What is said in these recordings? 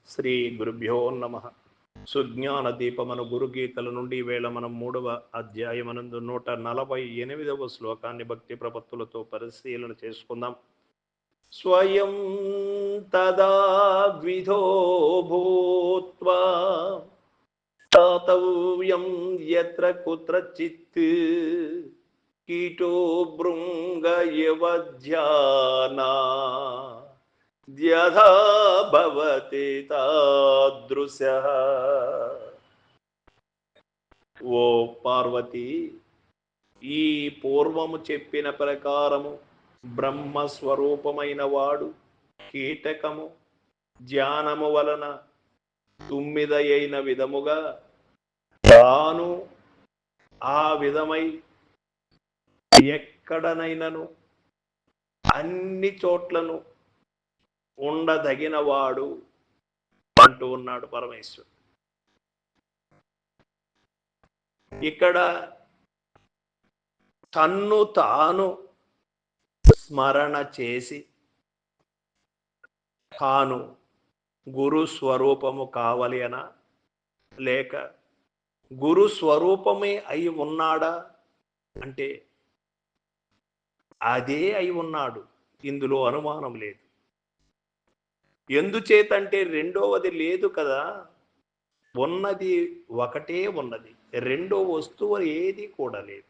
శ్రీ గురుభ్యో నమ. సుజ్ఞాన దీపమను గురుగీతల నుండి వేళ మనం 3వ అధ్యాయమనందు 148వ శ్లోకాన్ని భక్తి ప్రపత్తులతో పరిశీలన చేసుకుందాం. స్వయం తదా ద్విధో భూత్వా తాతవ్యం యత్ర కుత్రచిత్ కీటో భృంగ ఇవ ధ్యానా యథా భవతి తాదృశః. ఓ పార్వతి, ఈ పూర్వము చెప్పిన ప్రకారము బ్రహ్మస్వరూపమైన వాడు కీటకము ధ్యానము వలన తుమ్మిద అయిన విధముగా తాను ఆ విధమై ఎక్కడనైనను అన్ని చోట్లను ఉండదగినవాడు అంటూ ఉన్నాడు పరమేశ్వరుడు. ఇక్కడ తన్ను తాను స్మరణ చేసి తాను గురు స్వరూపము కావాలి అనా, లేక గురు స్వరూపమే అయి ఉన్నాడా అంటే అదే అయి ఉన్నాడు, ఇందులో అనుమానం లేదు. ఎందుచేతంటే రెండవది లేదు కదా, ఉన్నది ఒకటే ఉన్నది, రెండో వస్తువు ఏది కూడా లేదు.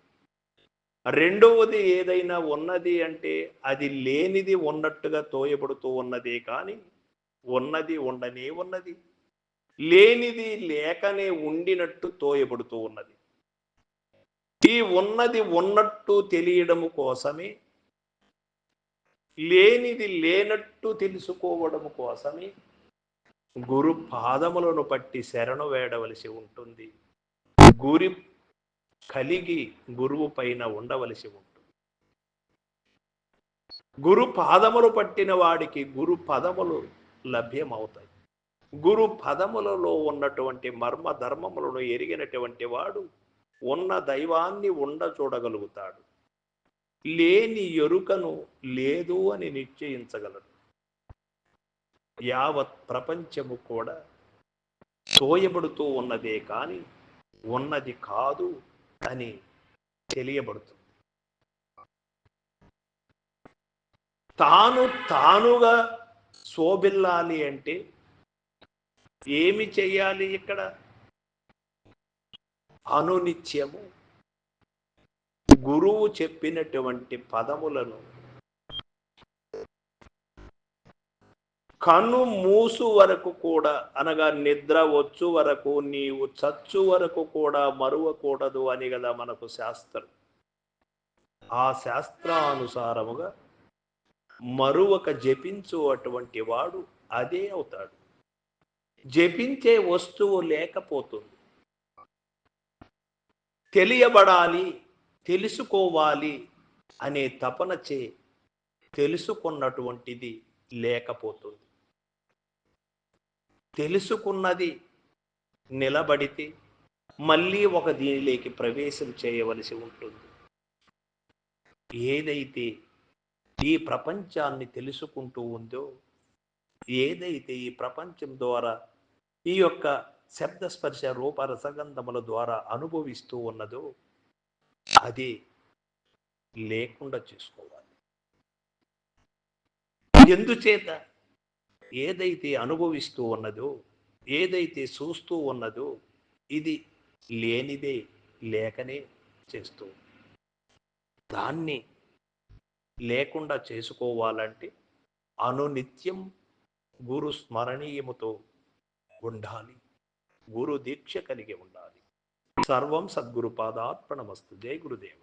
రెండవది ఏదైనా ఉన్నది అంటే అది లేనిది ఉన్నట్టుగా తోయబడుతూ ఉన్నదే కానీ ఉన్నది ఉండనే ఉన్నది, లేనిది లేకనే ఉండినట్టు తోయబడుతూ ఉన్నది. ఈ ఉన్నది ఉన్నట్టు తెలియడము కోసమే, లేనిది లేనట్టు తెలుసుకోవడం కోసమే గురు పాదములను పట్టి శరణు వేడవలసి ఉంటుంది. గురి కలిగి గురువు పైన ఉండవలసి ఉంటుంది. గురు పాదములు పట్టిన వాడికి గురు పదములు లభ్యమవుతాయి. గురు పదములలో ఉన్నటువంటి మర్మ ధర్మములను ఎరిగినటువంటి వాడు ఉన్న దైవాన్ని ఉండ చూడగలుగుతాడు. లేని ఎరుకను లేదు అని నిశ్చయించగలడు. యావత్ ప్రపంచము కూడా తోయబడుతూ ఉన్నదే కానీ ఉన్నది కాదు అని తెలియబడుతుంది. తాను తానుగా శోభిల్లాలి అంటే ఏమి చెయ్యాలి? ఇక్కడ అనునిత్యము గురువు చెప్పినటువంటి పదములను కన్ను మూసు వరకు కూడా, అనగా నిద్ర వచ్చు వరకు, నీవు చచ్చు వరకు కూడా మరువకూడదు అని కదా మనకు శాస్త్రం. ఆ శాస్త్రానుసారముగా మరువక జపించు అటువంటి వాడు అదే అవుతాడు. జపించే వస్తువు లేకపోతుంది. తెలియబడాలి, తెలుసుకోవాలి అనే తపనచే తెలుసుకున్నటువంటిది లేకపోతుంది. తెలుసుకున్నది నిలబడితే మళ్ళీ ఒక దీనిలోకి ప్రవేశం చేయవలసి ఉంటుంది. ఏదైతే ఈ ప్రపంచాన్ని తెలుసుకుంటూ ఉందో, ఏదైతే ఈ ప్రపంచం ద్వారా ఈ యొక్క శబ్దస్పర్శ రూప రసగంధముల ద్వారా అనుభవిస్తూ ఉన్నదో అది లేకుండా చేసుకోవాలి. ఎందుచేత ఏదైతే అనుభవిస్తూ ఉన్నదో, ఏదైతే చూస్తూ ఉన్నదో ఇది లేనిదే లేకనే చేస్తూ, దాన్ని లేకుండా చేసుకోవాలంటే అనునిత్యం గురు స్మరణీయముతో ఉండాలి, గురు దీక్ష కలిగి ఉండాలి. సర్వం సద్గురు పాదార్పణమస్తు. జై గురుదేవ.